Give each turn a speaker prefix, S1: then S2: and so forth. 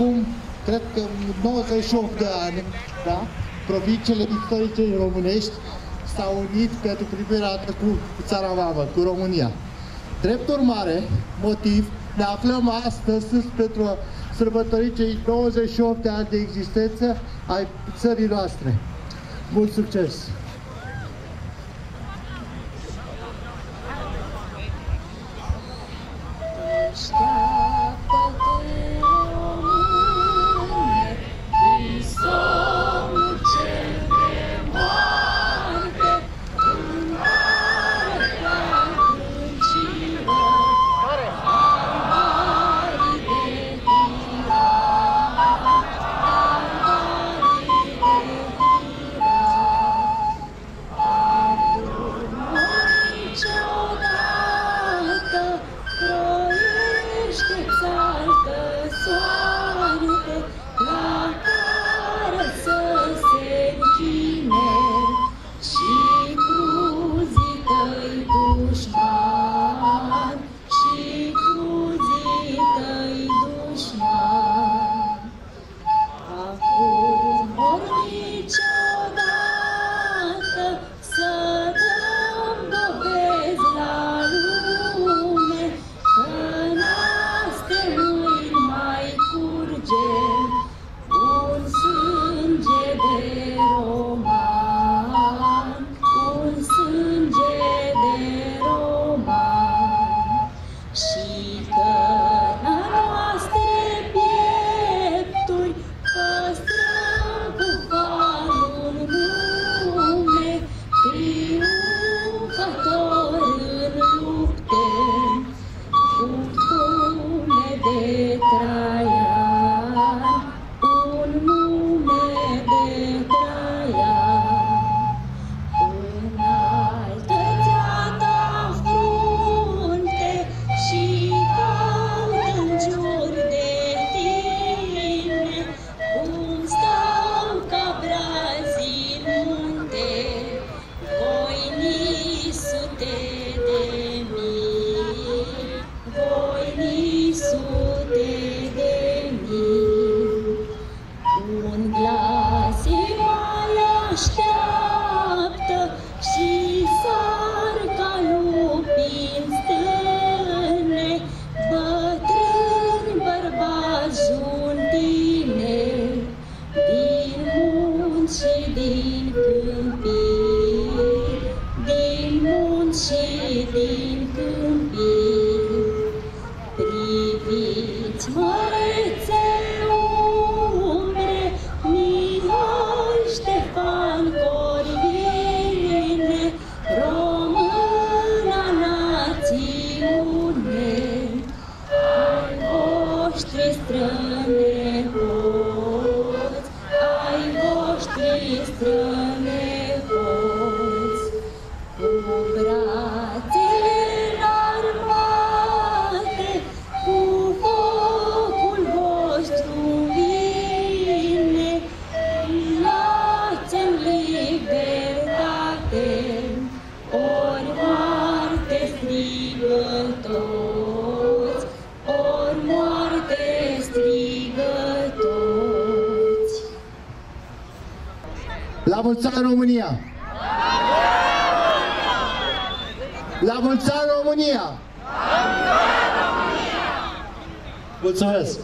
S1: acum, cred că 98 de ani, da? Provinciile istorice românești s-au unit pentru prima dată cu țara mamă, cu România. Drept urmare, motiv, ne aflăm astăzi pentru a sărbători cei 98 de ani de existență ai țării noastre. Mult succes!
S2: Priviți, mărețe umbre, Mihai Ștefan Corvine, româna națiune, ai voștri strănehoți, ai voștri strănehoți, cu brațele înarmate, cu focul vostru vine, luați-n libertate, ori moarte strigă toți, ori moarte strigă toți.
S1: La mulți ani, România! La mulți ani, România! Mulțumesc!